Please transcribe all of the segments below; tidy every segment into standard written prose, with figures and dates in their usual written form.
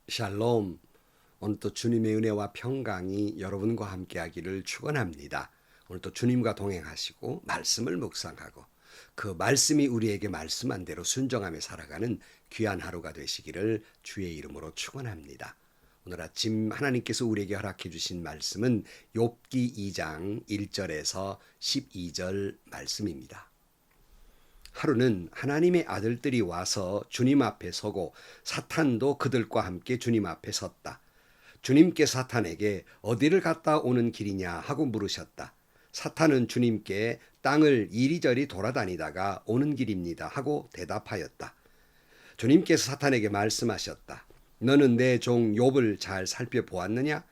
샬롬. 오늘 또 주님의 은혜와 평강이 여러분과 함께하기를 축원합니다. 오늘 또 주님과 동행하시고 말씀을 묵상하고 그 말씀이 우리에게 말씀한 대로 순종하며 살아가는 귀한 하루가 되시기를 주의 이름으로 축원합니다. 오늘 아침 하나님께서 우리에게 허락해 주신 말씀은 욥기 2장 1절에서 12절 말씀입니다. 하루는 하나님의 아들들이 와서 주님 앞에 서고 사탄도 그들과 함께 주님 앞에 섰다. 주님께 사탄에게 어디를 갔다 오는 길이냐 하고 물으셨다. 사탄은 주님께 땅을 이리저리 돌아다니다가 오는 길입니다 하고 대답하였다. 주님께서 사탄에게 말씀하셨다. 너는 내 종 욥을 잘 살펴보았느냐?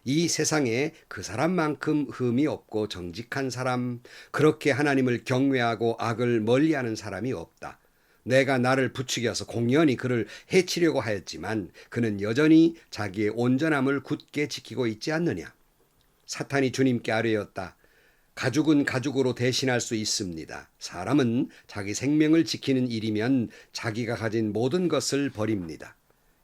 이 세상에 그 사람만큼 흠이 없고 정직한 사람, 그렇게 하나님을 경외하고 악을 멀리하는 사람이 없다. 내가 나를 부추겨서 공연히 그를 해치려고 하였지만 그는 여전히 자기의 온전함을 굳게 지키고 있지 않느냐. 사탄이 주님께 아뢰었다. 가죽은 가죽으로 대신할 수 있습니다. 사람은 자기 생명을 지키는 일이면 자기가 가진 모든 것을 버립니다.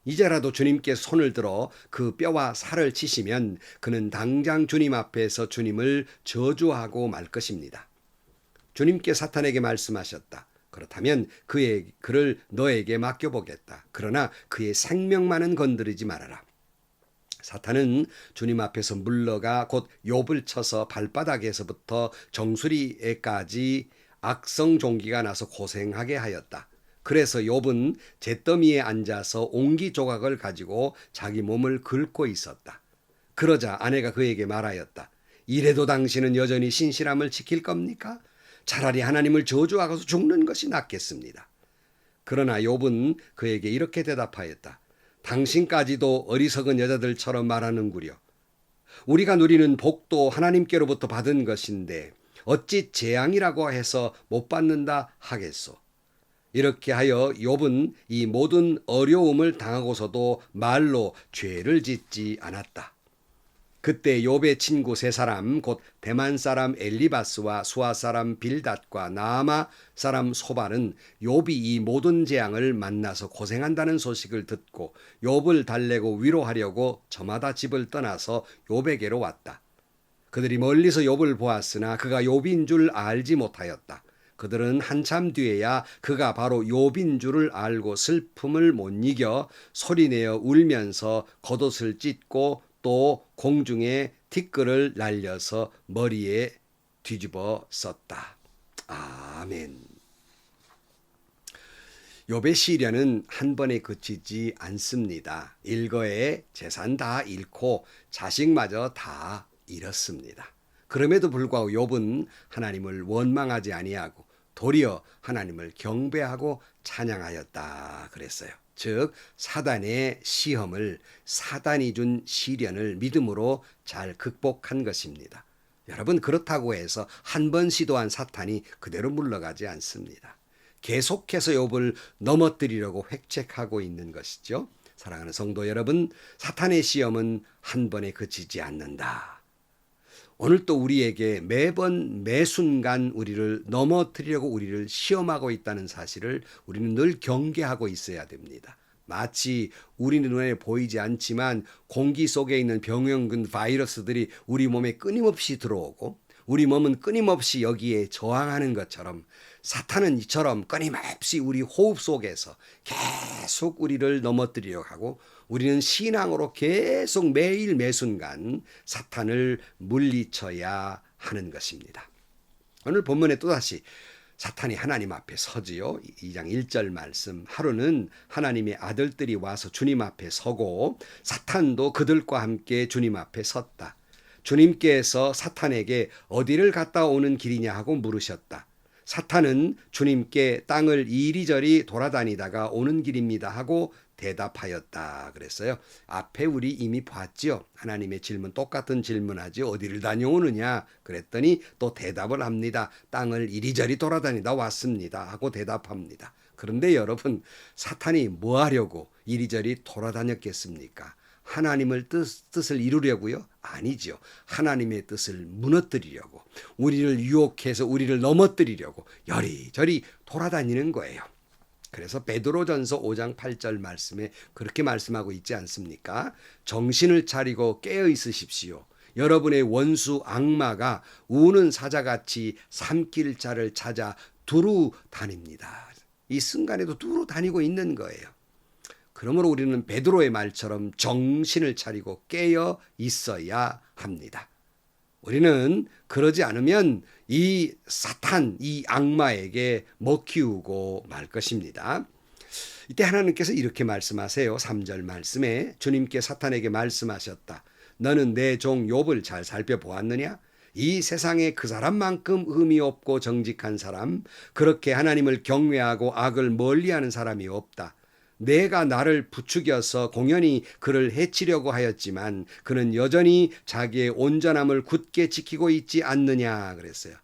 이제라도 주님께 손을 들어 그 뼈와 살을 치시면 그는 당장 주님 앞에서 주님을 저주하고 말 것입니다. 주님께 사탄에게 말씀하셨다. 그렇다면 그를 너에게 맡겨보겠다. 그러나 그의 생명만은 건드리지 말아라. 사탄은 주님 앞에서 물러가 곧 욥을 쳐서 발바닥에서부터 정수리에까지 악성 종기가 나서 고생하게 하였다. 그래서 욥은 잿더미에 앉아서 옹기 조각을 가지고 자기 몸을 긁고 있었다. 그러자 아내가 그에게 말하였다. 이래도 당신은 여전히 신실함을 지킬 겁니까? 차라리 하나님을 저주하고서 죽는 것이 낫겠습니다. 그러나 욥은 그에게 이렇게 대답하였다. 당신까지도 어리석은 여자들처럼 말하는구려. 우리가 누리는 복도 하나님께로부터 받은 것인데 어찌 재앙이라고 해서 못 받는다 하겠소. 이렇게 하여 욥은 이 모든 어려움을 당하고서도 말로 죄를 짓지 않았다. 그때 욥의 친구 세 사람 곧 대만 사람 엘리바스와 수아 사람 빌닷과 나아마 사람 소발은 욥이 이 모든 재앙을 만나서 고생한다는 소식을 듣고 욥을 달래고 위로하려고 저마다 집을 떠나서 욥에게로 왔다. 그들이 멀리서 욥을 보았으나 그가 욥인 줄 알지 못하였다. 그들은 한참 뒤에야 그가 바로 욥인 줄을 알고 슬픔을 못 이겨 소리내어 울면서 겉옷을 찢고 또 공중에 티끌을 날려서 머리에 뒤집어 썼다. 아멘. 욥의 시련은 한 번에 그치지 않습니다. 일거에 재산 다 잃고 자식마저 다 잃었습니다. 그럼에도 불구하고 욥은 하나님을 원망하지 아니하고 도리어 하나님을 경배하고 찬양하였다 그랬어요. 즉 사단의 시험을 사단이 준 시련을 믿음으로 잘 극복한 것입니다. 여러분 그렇다고 해서 한 번 시도한 사탄이 그대로 물러가지 않습니다. 계속해서 욥을 넘어뜨리려고 획책하고 있는 것이죠. 사랑하는 성도 여러분, 사탄의 시험은 한 번에 그치지 않는다. 오늘 또 우리에게 매번 매순간 우리를 넘어뜨리려고 우리를 시험하고 있다는 사실을 우리는 늘 경계하고 있어야 됩니다. 마치 우리 눈에 보이지 않지만 공기 속에 있는 병원균 바이러스들이 우리 몸에 끊임없이 들어오고 우리 몸은 끊임없이 여기에 저항하는 것처럼 사탄은 이처럼 끊임없이 우리 호흡 속에서 계속 우리를 넘어뜨리려고 하고 우리는 신앙으로 계속 매일 매순간 사탄을 물리쳐야 하는 것입니다. 오늘 본문에 또다시 사탄이 하나님 앞에 서지요. 2장 1절 말씀. 하루는 하나님의 아들들이 와서 주님 앞에 서고 사탄도 그들과 함께 주님 앞에 섰다. 주님께서 사탄에게 어디를 갔다 오는 길이냐 하고 물으셨다. 사탄은 주님께 땅을 이리저리 돌아다니다가 오는 길입니다 하고 대답하였다 그랬어요. 앞에 우리 이미 봤지요. 하나님의 질문 똑같은 질문하지 어디를 다녀오느냐 그랬더니 또 대답을 합니다. 땅을 이리저리 돌아다니다 왔습니다 하고 대답합니다. 그런데 여러분 사탄이 뭐 하려고 이리저리 돌아다녔겠습니까? 하나님을 뜻을 이루려고요? 아니지요. 하나님의 뜻을 무너뜨리려고 우리를 유혹해서 우리를 넘어뜨리려고 여리저리 돌아다니는 거예요. 그래서 베드로전서 5장 8절 말씀에 그렇게 말씀하고 있지 않습니까? 정신을 차리고 깨어 있으십시오. 여러분의 원수 악마가 우는 사자같이 삼킬 자를 찾아 두루 다닙니다. 이 순간에도 두루 다니고 있는 거예요. 그러므로 우리는 베드로의 말처럼 정신을 차리고 깨어 있어야 합니다. 우리는 그러지 않으면 이 사탄, 이 악마에게 먹히우고 말 것입니다. 이때 하나님께서 이렇게 말씀하세요. 3절 말씀에 주님께 사탄에게 말씀하셨다. 너는 내 종 욥을 잘 살펴보았느냐? 이 세상에 그 사람만큼 의미 없고 정직한 사람, 그렇게 하나님을 경외하고 악을 멀리하는 사람이 없다. 내가 나를 부추겨서 공연히 그를 해치려고 하였지만 그는 여전히 자기의 온전함을 굳게 지키고 있지 않느냐 그랬어요.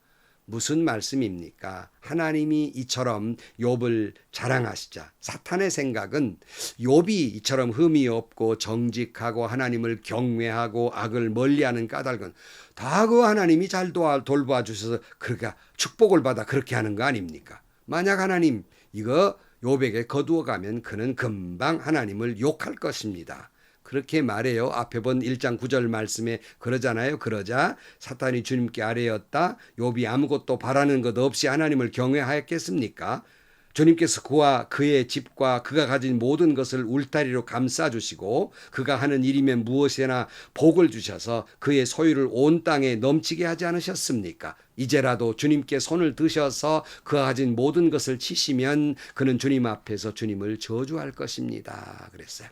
무슨 말씀입니까? 하나님이 이처럼 욥을 자랑하시자 사탄의 생각은 욥이 이처럼 흠이 없고 정직하고 하나님을 경외하고 악을 멀리하는 까닭은 다 그 하나님이 잘 돌봐 주셔서 그러니까 축복을 받아 그렇게 하는 거 아닙니까? 만약 하나님 이거 욥에게 거두어 가면 그는 금방 하나님을 욕할 것입니다. 그렇게 말해요. 앞에 본 1장 9절 말씀에 그러잖아요. 그러자 사탄이 주님께 아뢰었다. 욥이 아무것도 바라는 것 없이 하나님을 경외하였겠습니까? 주님께서 그와 그의 집과 그가 가진 모든 것을 울타리로 감싸주시고 그가 하는 일이면 무엇이나 복을 주셔서 그의 소유를 온 땅에 넘치게 하지 않으셨습니까? 이제라도 주님께 손을 드셔서 그가 가진 모든 것을 치시면 그는 주님 앞에서 주님을 저주할 것입니다. 그랬어요.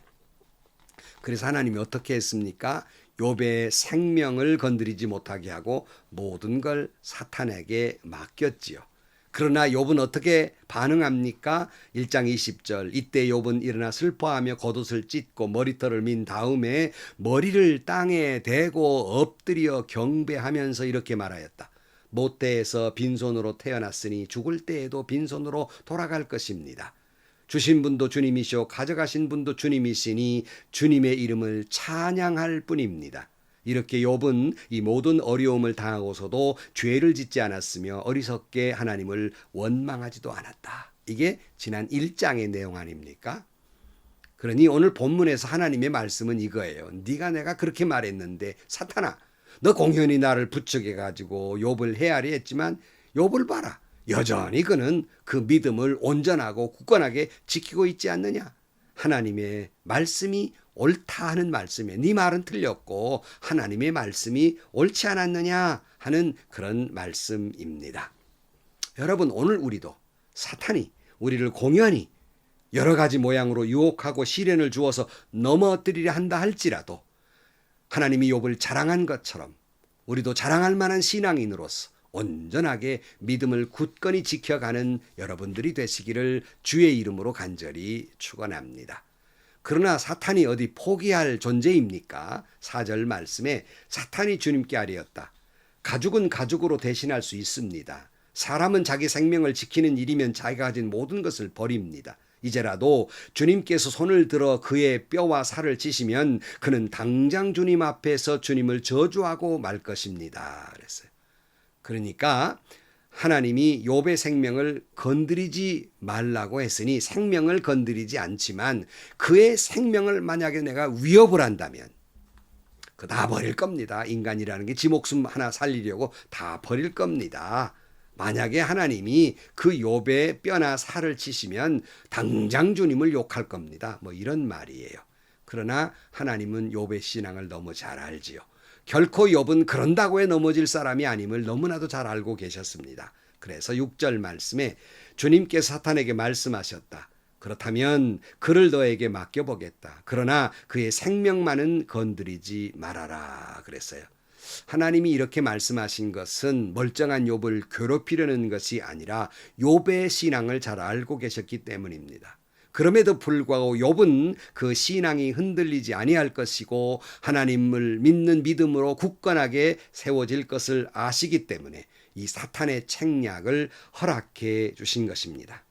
그래서 하나님이 어떻게 했습니까? 욥의 생명을 건드리지 못하게 하고 모든 걸 사탄에게 맡겼지요. 그러나 욥은 어떻게 반응합니까? 1장 20절 이때 욥은 일어나 슬퍼하며 겉옷을 찢고 머리털을 민 다음에 머리를 땅에 대고 엎드려 경배하면서 이렇게 말하였다. 모태에서 빈손으로 태어났으니 죽을 때에도 빈손으로 돌아갈 것입니다. 주신 분도 주님이시오 가져가신 분도 주님이시니 주님의 이름을 찬양할 뿐입니다. 이렇게 욥은 이 모든 어려움을 당하고서도 죄를 짓지 않았으며 어리석게 하나님을 원망하지도 않았다. 이게 지난 1장의 내용 아닙니까? 그러니 오늘 본문에서 하나님의 말씀은 이거예요. 네가 내가 그렇게 말했는데 사탄아 너 공연히 나를 부추겨가지고 욥을 헤아려 했지만 욥을 봐라. 여전히 그는 그 믿음을 온전하고 굳건하게 지키고 있지 않느냐. 하나님의 말씀이 옳다 하는 말씀에 네 말은 틀렸고 하나님의 말씀이 옳지 않았느냐 하는 그런 말씀입니다. 여러분 오늘 우리도 사탄이 우리를 공연히 여러 가지 모양으로 유혹하고 시련을 주어서 넘어뜨리려 한다 할지라도 하나님이 욥을 자랑한 것처럼 우리도 자랑할 만한 신앙인으로서 온전하게 믿음을 굳건히 지켜가는 여러분들이 되시기를 주의 이름으로 간절히 축원합니다. 그러나 사탄이 어디 포기할 존재입니까? 4절 말씀에 사탄이 주님께 아뢰었다. 가죽은 가죽으로 대신할 수 있습니다. 사람은 자기 생명을 지키는 일이면 자기가 가진 모든 것을 버립니다. 이제라도 주님께서 손을 들어 그의 뼈와 살을 찌시면 그는 당장 주님 앞에서 주님을 저주하고 말 것입니다. 그랬어요. 그러니까 하나님이 욥의 생명을 건드리지 말라고 했으니 생명을 건드리지 않지만 그의 생명을 만약에 내가 위협을 한다면 그 다 버릴 겁니다. 인간이라는 게 지 목숨 하나 살리려고 다 버릴 겁니다. 만약에 하나님이 그 욥의 뼈나 살을 치시면 당장 주님을 욕할 겁니다. 뭐 이런 말이에요. 그러나 하나님은 욥의 신앙을 너무 잘 알지요. 결코 욥은 그런다고 해 넘어질 사람이 아님을 너무나도 잘 알고 계셨습니다. 그래서 6절 말씀에 주님께서 사탄에게 말씀하셨다. 그렇다면 그를 너에게 맡겨보겠다. 그러나 그의 생명만은 건드리지 말아라 그랬어요. 하나님이 이렇게 말씀하신 것은 멀쩡한 욥을 괴롭히려는 것이 아니라 욥의 신앙을 잘 알고 계셨기 때문입니다. 그럼에도 불구하고 욥은 그 신앙이 흔들리지 아니할 것이고 하나님을 믿는 믿음으로 굳건하게 세워질 것을 아시기 때문에 이 사탄의 책략을 허락해 주신 것입니다.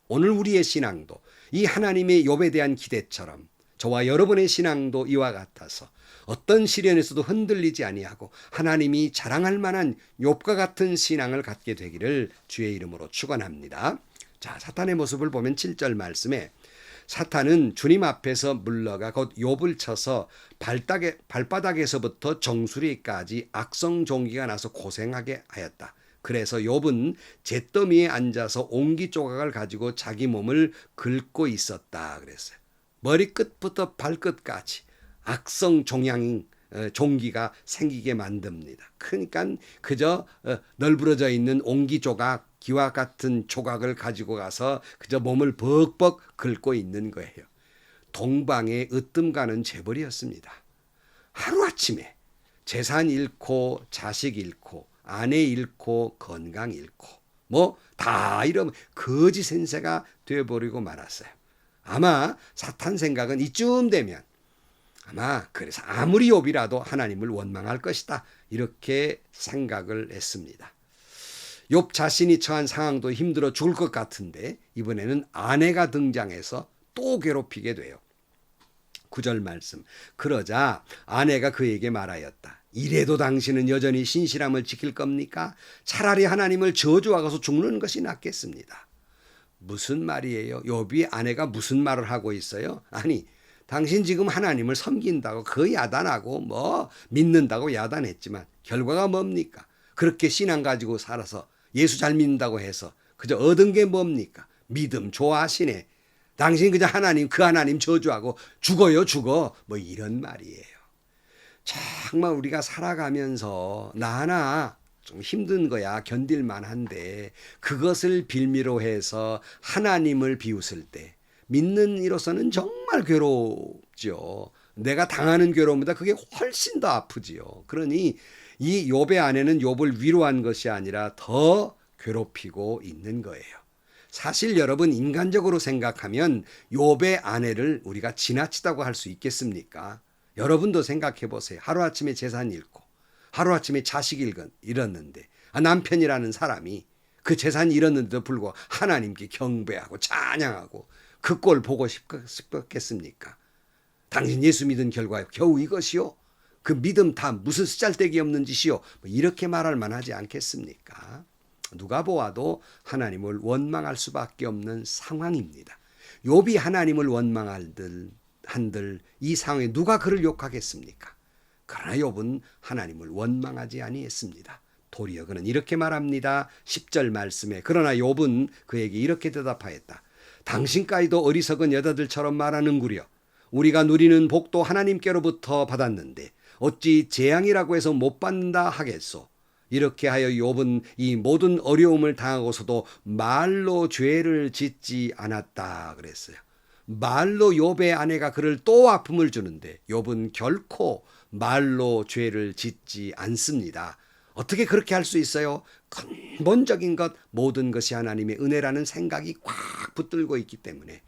오늘 우리의 신앙도 이 하나님의 욥에 대한 기대처럼 저와 여러분의 신앙도 이와 같아서 어떤 시련에서도 흔들리지 아니하고 하나님이 자랑할 만한 욥과 같은 신앙을 갖게 되기를 주의 이름으로 축원합니다. 자, 사탄의 모습을 보면 7절 말씀에 사탄은 주님 앞에서 물러가 곧 욥을 쳐서 발바닥에서부터 정수리까지 악성 종기가 나서 고생하게 하였다. 그래서 욥은 잿더미에 앉아서 옹기 조각을 가지고 자기 몸을 긁고 있었다 그랬어요. 머리끝부터 발끝까지 악성 종기가 생기게 만듭니다. 그러니까 그저 널브러져 있는 옹기 조각, 기와 같은 조각을 가지고 가서 그저 몸을 벅벅 긁고 있는 거예요. 동방의 으뜸가는 재벌이었습니다. 하루아침에 재산 잃고 자식 잃고 아내 잃고 건강 잃고 뭐 다 이러면 거지 센세가 되어버리고 말았어요. 아마 사탄 생각은 이쯤 되면 아마 그래서 아무리 욥이라도 하나님을 원망할 것이다 이렇게 생각을 했습니다. 욥 자신이 처한 상황도 힘들어 죽을 것 같은데 이번에는 아내가 등장해서 또 괴롭히게 돼요. 9절 말씀. 그러자 아내가 그에게 말하였다. 이래도 당신은 여전히 신실함을 지킬 겁니까? 차라리 하나님을 저주하고서 죽는 것이 낫겠습니다. 무슨 말이에요? 욥이 아내가 무슨 말을 하고 있어요? 아니, 당신 지금 하나님을 섬긴다고 그 야단하고 뭐 믿는다고 야단했지만 결과가 뭡니까? 그렇게 신앙 가지고 살아서 예수 잘 믿는다고 해서 그저 얻은 게 뭡니까? 믿음 좋아하시네. 당신 그저 하나님 그 하나님 저주하고 죽어요 죽어 뭐 이런 말이에요. 정말 우리가 살아가면서 나 하나 좀 힘든 거야 견딜 만한데 그것을 빌미로 해서 하나님을 비웃을 때 믿는 이로서는 정말 괴롭죠. 내가 당하는 괴로움보다 그게 훨씬 더 아프지요. 그러니 이 욥의 아내는 욥을 위로한 것이 아니라 더 괴롭히고 있는 거예요. 사실 여러분 인간적으로 생각하면 욥의 아내를 우리가 지나치다고 할 수 있겠습니까? 여러분도 생각해 보세요. 하루아침에 재산 잃고 하루아침에 자식 잃었는데 남편이라는 사람이 그 재산 잃었는데도 불구하고 하나님께 경배하고 찬양하고 그 꼴 보고 싶었겠습니까? 당신 예수 믿은 결과 겨우 이것이요? 그 믿음 다 무슨 쓰잘데기 없는 짓이요? 뭐 이렇게 말할 만하지 않겠습니까? 누가 보아도 하나님을 원망할 수밖에 없는 상황입니다. 욥이 하나님을 원망한들 이 상황에 누가 그를 욕하겠습니까? 그러나 욥은 하나님을 원망하지 아니했습니다. 도리어 그는 이렇게 말합니다. 10절 말씀에 그러나 욥은 그에게 이렇게 대답하였다. 당신까지도 어리석은 여자들처럼 말하는구려. 우리가 누리는 복도 하나님께로부터 받았는데 어찌 재앙이라고 해서 못 받는다 하겠소. 이렇게 하여 욥은 이 모든 어려움을 당하고서도 말로 죄를 짓지 않았다 그랬어요. 말로 욥의 아내가 그를 또 아픔을 주는데 욥은 결코 말로 죄를 짓지 않습니다. 어떻게 그렇게 할 수 있어요? 근본적인 것 모든 것이 하나님의 은혜라는 생각이 꽉 붙들고 있기 때문에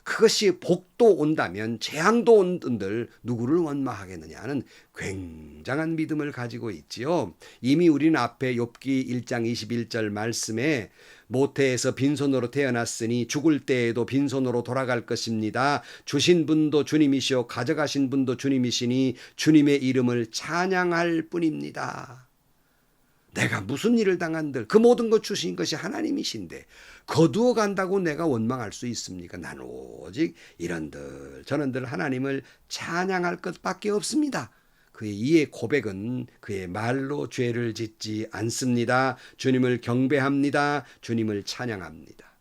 그것이 복도 온다면 재앙도 온들 누구를 원망하겠느냐는 굉장한 믿음을 가지고 있지요. 이미 우리는 앞에 욥기 1장 21절 말씀에 모태에서 빈손으로 태어났으니 죽을 때에도 빈손으로 돌아갈 것입니다. 주신 분도 주님이시오 가져가신 분도 주님이시니 주님의 이름을 찬양할 뿐입니다. 내가 무슨 일을 당한들 그 모든 것 주신 것이 하나님이신데 거두어 간다고 내가 원망할 수 있습니까? 난 오직 이런들 저런들 하나님을 찬양할 것밖에 없습니다. 그의 이의 고백은 그의 말로 죄를 짓지 않습니다. 주님을 경배합니다. 주님을 찬양합니다.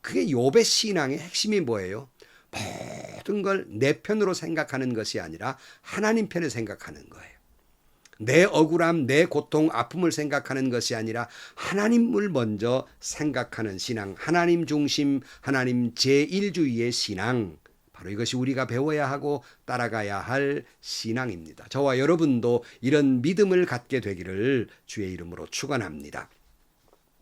그게 욥의 신앙의 핵심이 뭐예요? 모든 걸 내 편으로 생각하는 것이 아니라 하나님 편을 생각하는 거예요. 내 억울함, 내 고통, 아픔을 생각하는 것이 아니라 하나님을 먼저 생각하는 신앙, 하나님 중심, 하나님 제1주의의 신앙, 바로 이것이 우리가 배워야 하고 따라가야 할 신앙입니다. 저와 여러분도 이런 믿음을 갖게 되기를 주의 이름으로 축원합니다.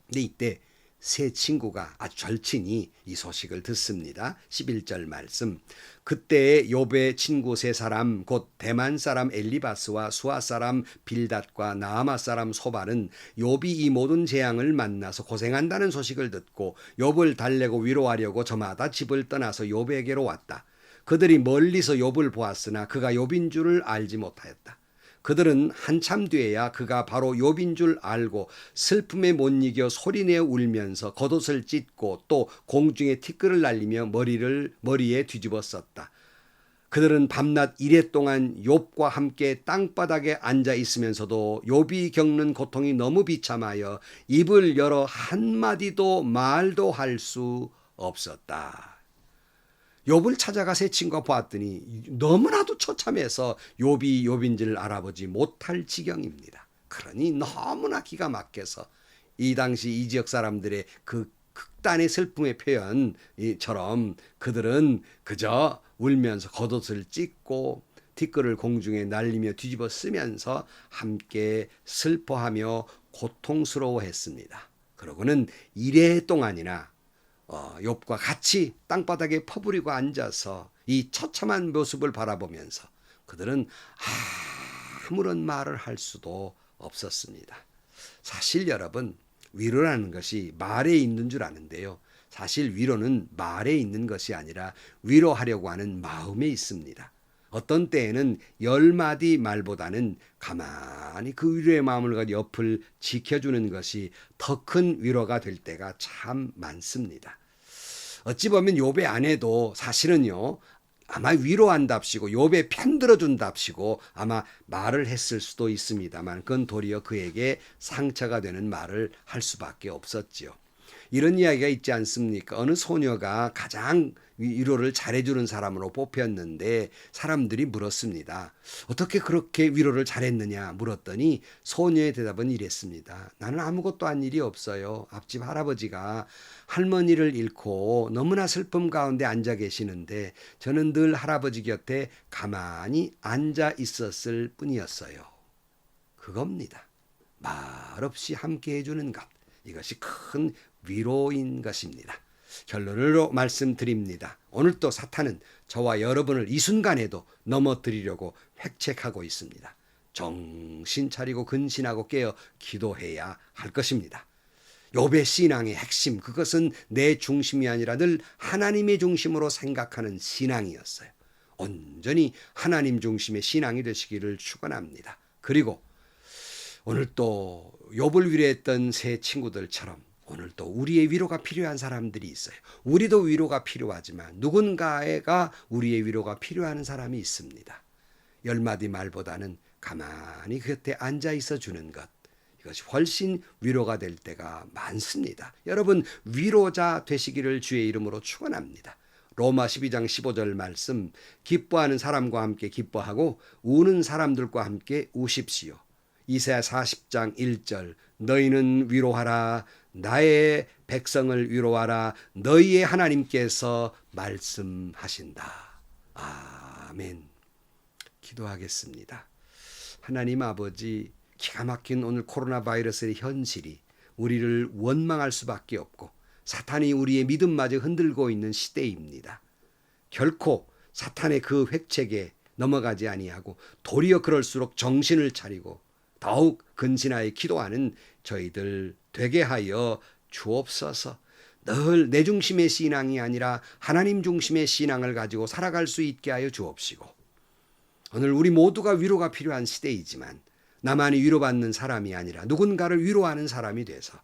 근데 이때 세 친구가 아주 절친이 이 소식을 듣습니다. 11절 말씀. 그때 욥의 친구 세 사람 곧 대만 사람 엘리바스와 수아 사람 빌닷과 나아마 사람 소발은 욥이 이 모든 재앙을 만나서 고생한다는 소식을 듣고 욥을 달래고 위로하려고 저마다 집을 떠나서 욥에게로 왔다. 그들이 멀리서 욥을 보았으나 그가 욥인 줄을 알지 못하였다. 그들은 한참 뒤에야 그가 바로 욥인 줄 알고 슬픔에 못 이겨 소리내어 울면서 겉옷을 찢고 또 공중에 티끌을 날리며 머리에 뒤집어 썼다. 그들은 밤낮 이래 동안 욥과 함께 땅바닥에 앉아 있으면서도 욥이 겪는 고통이 너무 비참하여 입을 열어 한마디도 말도 할 수 없었다. 욥을 찾아가 세 친구가 보았더니 너무나도 처참해서 욥이 욥인 줄 알아보지 못할 지경입니다. 그러니 너무나 기가 막혀서 이 당시 이 지역 사람들의 그 극단의 슬픔의 표현처럼 그들은 그저 울면서 겉옷을 찢고 티끌을 공중에 날리며 뒤집어 쓰면서 함께 슬퍼하며 고통스러워했습니다. 그러고는 이래 동안이나 욥과 같이 땅바닥에 퍼부리고 앉아서 이 처참한 모습을 바라보면서 그들은 아무런 말을 할 수도 없었습니다. 사실 여러분, 위로라는 것이 말에 있는 줄 아는데요. 사실 위로는 말에 있는 것이 아니라 위로하려고 하는 마음에 있습니다. 어떤 때에는 10마디 말보다는 가만히 그 위로의 마음을 가지고 옆을 지켜주는 것이 더 큰 위로가 될 때가 참 많습니다. 어찌 보면 욥의 아내도 사실은요, 아마 위로한답시고 욥의 편 들어준답시고 아마 말을 했을 수도 있습니다만 그건 도리어 그에게 상처가 되는 말을 할 수밖에 없었지요. 이런 이야기가 있지 않습니까? 어느 소녀가 가장 위로를 잘해주는 사람으로 뽑혔는데 사람들이 물었습니다. 어떻게 그렇게 위로를 잘했느냐 물었더니 소녀의 대답은 이랬습니다. 나는 아무것도 한 일이 없어요. 앞집 할아버지가 할머니를 잃고 너무나 슬픔 가운데 앉아 계시는데 저는 늘 할아버지 곁에 가만히 앉아 있었을 뿐이었어요. 그겁니다. 말없이 함께 해주는 것. 이것이 큰 위로인 것입니다. 결론으로 말씀드립니다. 오늘 또 사탄은 저와 여러분을 이 순간에도 넘어뜨리려고 획책하고 있습니다. 정신 차리고 근신하고 깨어 기도해야 할 것입니다. 욥의 신앙의 핵심, 그것은 내 중심이 아니라 늘 하나님의 중심으로 생각하는 신앙이었어요. 온전히 하나님 중심의 신앙이 되시기를 축원합니다. 그리고 오늘 또 욥을 위로했던 세 친구들처럼 오늘 또 우리의 위로가 필요한 사람들이 있어요. 우리도 위로가 필요하지만 누군가가 우리의 위로가 필요한 사람이 있습니다. 10마디 말보다는 가만히 그 곁에 앉아 있어 주는 것. 이것이 훨씬 위로가 될 때가 많습니다. 여러분 위로자 되시기를 주의 이름으로 축원합니다. 로마 12장 15절 말씀, 기뻐하는 사람과 함께 기뻐하고 우는 사람들과 함께 우십시오. 이사야 40장 1절, 너희는 위로하라, 나의 백성을 위로하라, 너희의 하나님께서 말씀하신다. 아멘. 기도하겠습니다. 하나님 아버지, 기가 막힌 오늘 코로나 바이러스의 현실이 우리를 원망할 수밖에 없고 사탄이 우리의 믿음마저 흔들고 있는 시대입니다. 결코 사탄의 그 획책에 넘어가지 아니하고 도리어 그럴수록 정신을 차리고 더욱 근신하여 기도하는 저희들 되게 하여 주옵소서. 늘 내 중심의 신앙이 아니라 하나님 중심의 신앙을 가지고 살아갈 수 있게 하여 주옵시고, 오늘 우리 모두가 위로가 필요한 시대이지만 나만이 위로받는 사람이 아니라 누군가를 위로하는 사람이 돼서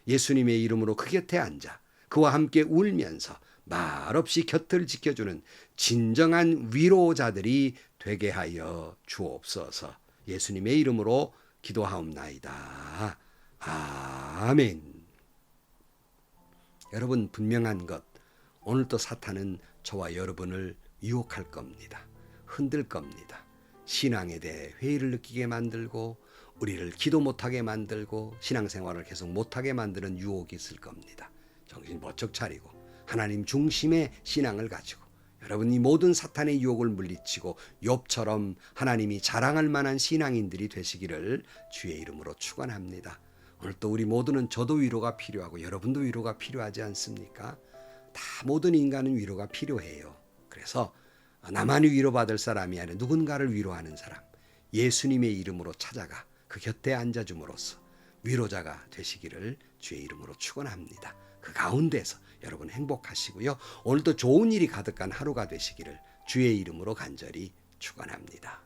예수님의 이름으로 그 곁에 앉아 그와 함께 울면서 말없이 곁을 지켜주는 진정한 위로자들이 되게 하여 주옵소서. 예수님의 이름으로 기도하옵나이다. 아멘. 여러분 분명한 것, 오늘 또 사탄은 저와 여러분을 유혹할 겁니다. 흔들 겁니다. 신앙에 대해 회의를 느끼게 만들고 우리를 기도 못하게 만들고 신앙생활을 계속 못하게 만드는 유혹이 있을 겁니다. 정신 번쩍 차리고 하나님 중심의 신앙을 가지고 여러분이 모든 사탄의 유혹을 물리치고 욥처럼 하나님이 자랑할 만한 신앙인들이 되시기를 주의 이름으로 축원합니다. 오늘 또 우리 모두는 저도 위로가 필요하고 여러분도 위로가 필요하지 않습니까? 다 모든 인간은 위로가 필요해요. 그래서 나만이 위로받을 사람이 아니라 누군가를 위로하는 사람, 예수님의 이름으로 찾아가 그 곁에 앉아줌으로써 위로자가 되시기를 주의 이름으로 축원합니다. 그 가운데서 여러분 행복하시고요. 오늘도 좋은 일이 가득한 하루가 되시기를 주의 이름으로 간절히 축원합니다.